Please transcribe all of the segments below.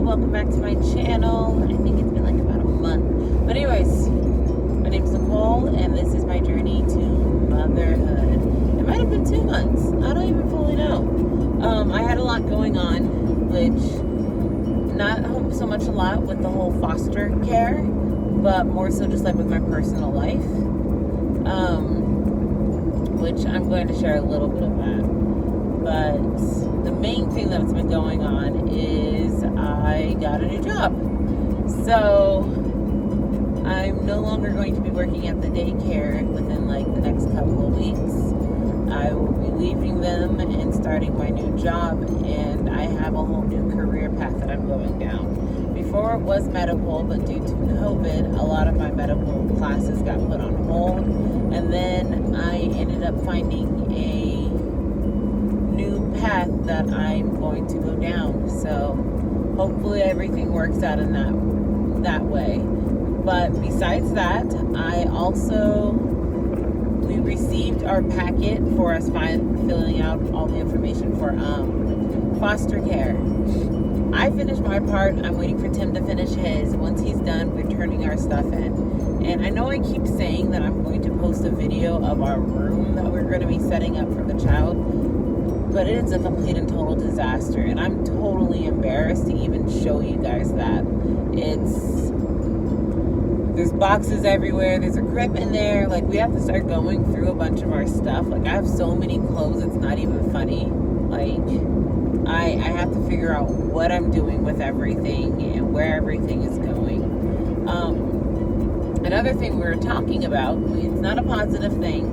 welcome back to my channel. I think it's been like about a month. But anyways, my name's Nicole, and this is my journey to motherhood. It might have been 2 months. I don't even fully know. I had a lot going on, which not so much a lot with the whole foster care, but more so just like with my personal life, which I'm going to share a little bit of that. But the main thing that's been going on is I got a new job. So I'm no longer going to be working at the daycare within like the next couple of weeks. I will be leaving them and starting my new job, and I have a whole new career path that I'm going down. Before it was medical, but due to COVID, a lot of my medical classes got put on hold, and then I ended up finding a new path that I'm going to go down. So hopefully everything works out in that way. But besides that, we received our packet for us filling out all the information for foster care. I finished my part. I'm waiting for Tim to finish his. Once he's done, we're turning our stuff in. And I know I keep saying that I'm going to post a video of our room that we're going to be setting up for the child, but it's a complete and total disaster, and I'm totally embarrassed to even show you guys that. There's boxes everywhere, there's a crib in there, like we have to start going through a bunch of our stuff. Like I have so many clothes, it's not even funny. Like I have to figure out what I'm doing with everything and where everything is going. Another thing we were talking about, it's not a positive thing,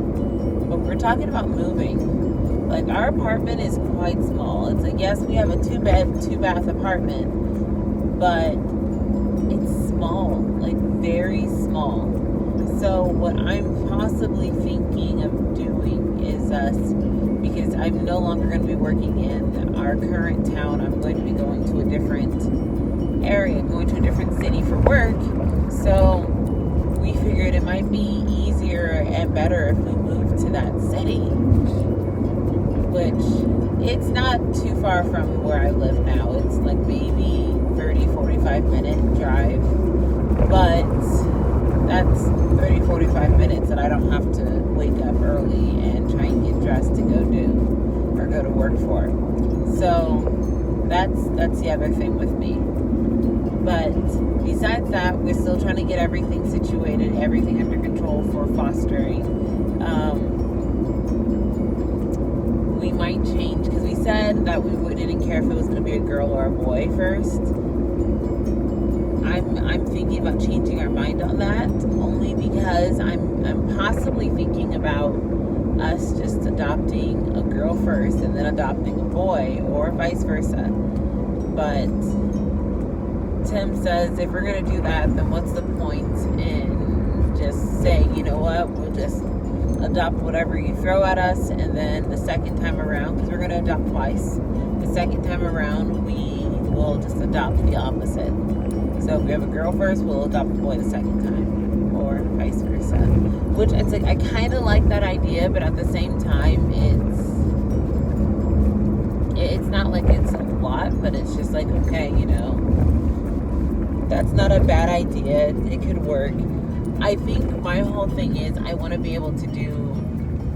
but we're talking about moving. Like our apartment is quite small. It's like, yes, we have a 2-bed, 2-bath apartment, but it's small, like very small. So what I'm possibly thinking of doing is because I'm no longer going to be working in our current town, I'm going to be going to a different area, going to a different city for work. So we figured it might be easier and better if we moved to that city, which it's not too far from where I live now. It's like maybe 30-45 minute drive, but that's 30-45 minutes that I don't have to wake up early and try and get dressed to go to work for. So that's the other thing with me. But besides that, we're still trying to get everything situated, everything under control for fostering. We might change, because we said that we didn't care if it was going to be a girl or a boy first. I'm thinking about changing our mind on that, only because I'm possibly thinking about us just adopting a girl first and then adopting a boy, or vice versa. But Tim says if we're going to do that, then what's the point in just saying, you know what, we'll just adopt whatever you throw at us, and then the second time around, because we're going to adopt twice, the second time around we will just adopt the opposite. So if we have a girl first, we'll adopt a boy the second time, or vice versa. Which it's like, I kind of like that idea, but at the same time, it's not like it's a lot, but it's just like, okay, you know, that's not a bad idea. It could work. I think my whole thing is I want to be able to do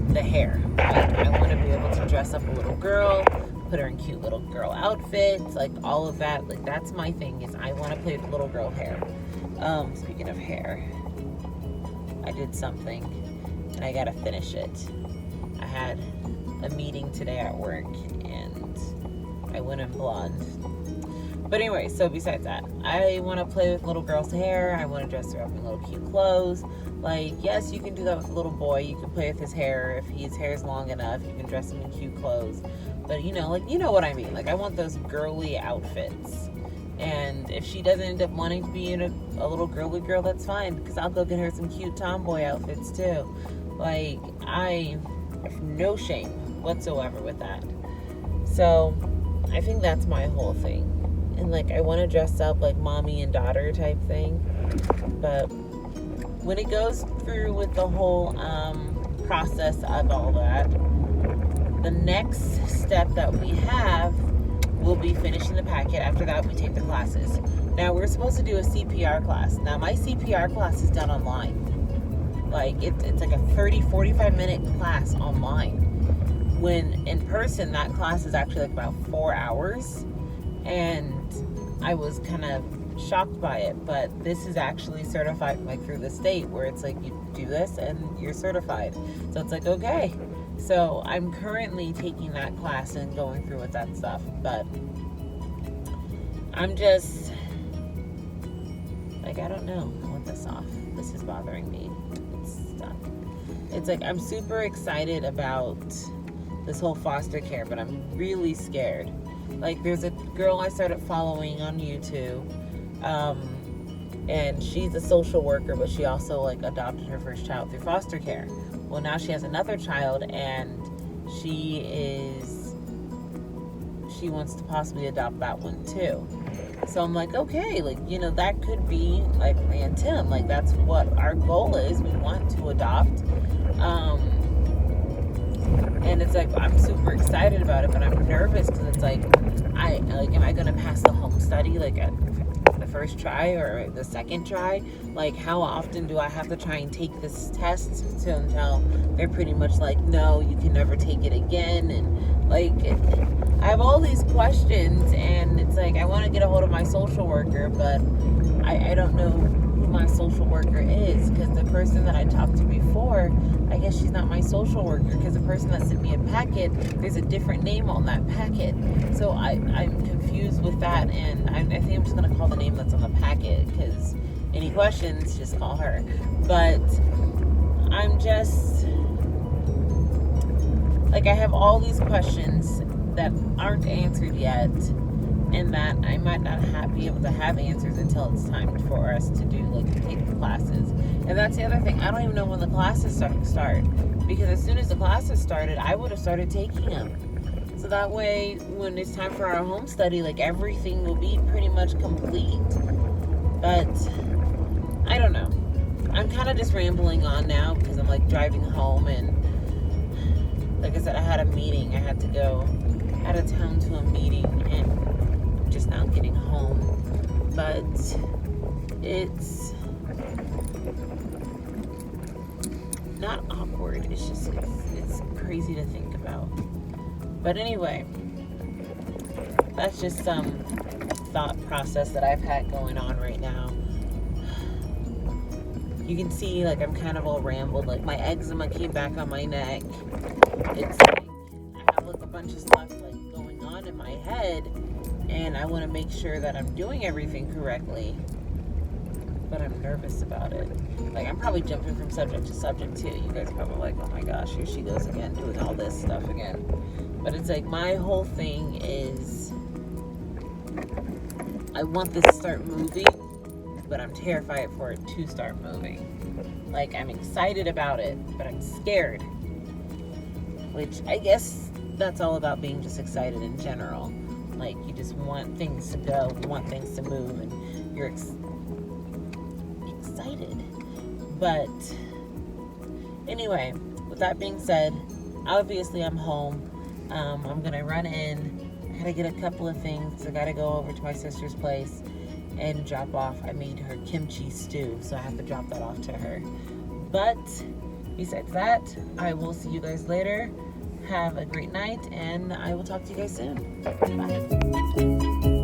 the hair. Like, I want to be able to dress up a little girl, put her in cute little girl outfits, like all of that. Like that's my thing, is I want to play with little girl hair. Speaking of hair, I did something and I gotta finish it. I had a meeting today at work and I went in blonde. But anyway, so besides that, I want to play with little girl's hair. I want to dress her up in little cute clothes. Like, yes, you can do that with a little boy. You can play with his hair. If his hair is long enough, you can dress him in cute clothes. But, you know, like, you know what I mean. Like, I want those girly outfits. And if she doesn't end up wanting to be in a little girly girl, that's fine, because I'll go get her some cute tomboy outfits, too. Like, I have no shame whatsoever with that. So, I think that's my whole thing. And like, I want to dress up like mommy and daughter type thing. But when it goes through with the whole process of all that, the next step that we have we'll be finishing the packet. After that, we take the classes. Now, we're supposed to do a CPR class. Now, my CPR class is done online. Like, it's like a 45 minute class online. When in person, that class is actually like about 4 hours. And I was kind of shocked by it. But this is actually certified, like, through the state, where it's like you do this and you're certified. So it's like, okay. So I'm currently taking that class and going through with that stuff. But I'm just, like, I don't know. I want this off. This is bothering me. It's stuck. It's like, I'm super excited about this whole foster care, but I'm really scared. Like, there's a girl I started following on YouTube, and she's a social worker, but she also, like, adopted her first child through foster care. Well, now she has another child, and she wants to possibly adopt that one too. So I'm like, okay, like, you know, that could be like me and Tim. Like, that's what our goal is. We want to adopt. And it's like, I'm super excited about it, but I'm nervous because it's like, am I going to pass the home study, like, at the first try or the second try? Like, how often do I have to try and take this test until they're pretty much like, no, you can never take it again? And like, I have all these questions, and it's like, I want to get a hold of my social worker, but I don't know who my social worker is, because the person that I talked to before, I guess she's not my social worker, because the person that sent me a packet, there's a different name on that packet. So I'm confused with that, and I think I'm just going to call the name that's on the packet, because any questions, just call her. But I'm just, like, I have all these questions that aren't answered yet, and that I might not be able to have answers until it's time for us to do, like, take the classes. And that's the other thing. I don't even know when the classes start. Because as soon as the classes started, I would have started taking them. So that way, when it's time for our home study, like, everything will be pretty much complete. But I don't know. I'm kind of just rambling on now because I'm, like, driving home, and like I said, I had a meeting. I had to go out of town to a meeting, and just now getting home. But it's not awkward. It's just, it's crazy to think about. But anyway, that's just some thought process that I've had going on right now. You can see, like, I'm kind of all rambled. Like, my eczema came back on my neck. It's like, I have, like, a bunch of stuff, like, going on in my head, and I want to make sure that I'm doing everything correctly. But I'm nervous about it. Like, I'm probably jumping from subject to subject too. You guys are probably like, oh my gosh, here she goes again, doing all this stuff again. But it's like, my whole thing is, I want this to start moving, but I'm terrified for it to start moving. Like, I'm excited about it, but I'm scared. Which, I guess that's all about being just excited in general. Like, you just want things to go, you want things to move, and you're excited. But anyway, with that being said, obviously I'm home. I'm gonna run in. I gotta get a couple of things. I gotta go over to my sister's place and drop off. I made her kimchi stew, so I have to drop that off to her. But besides that, I will see you guys later. Have a great night, and I will talk to you guys soon. Bye.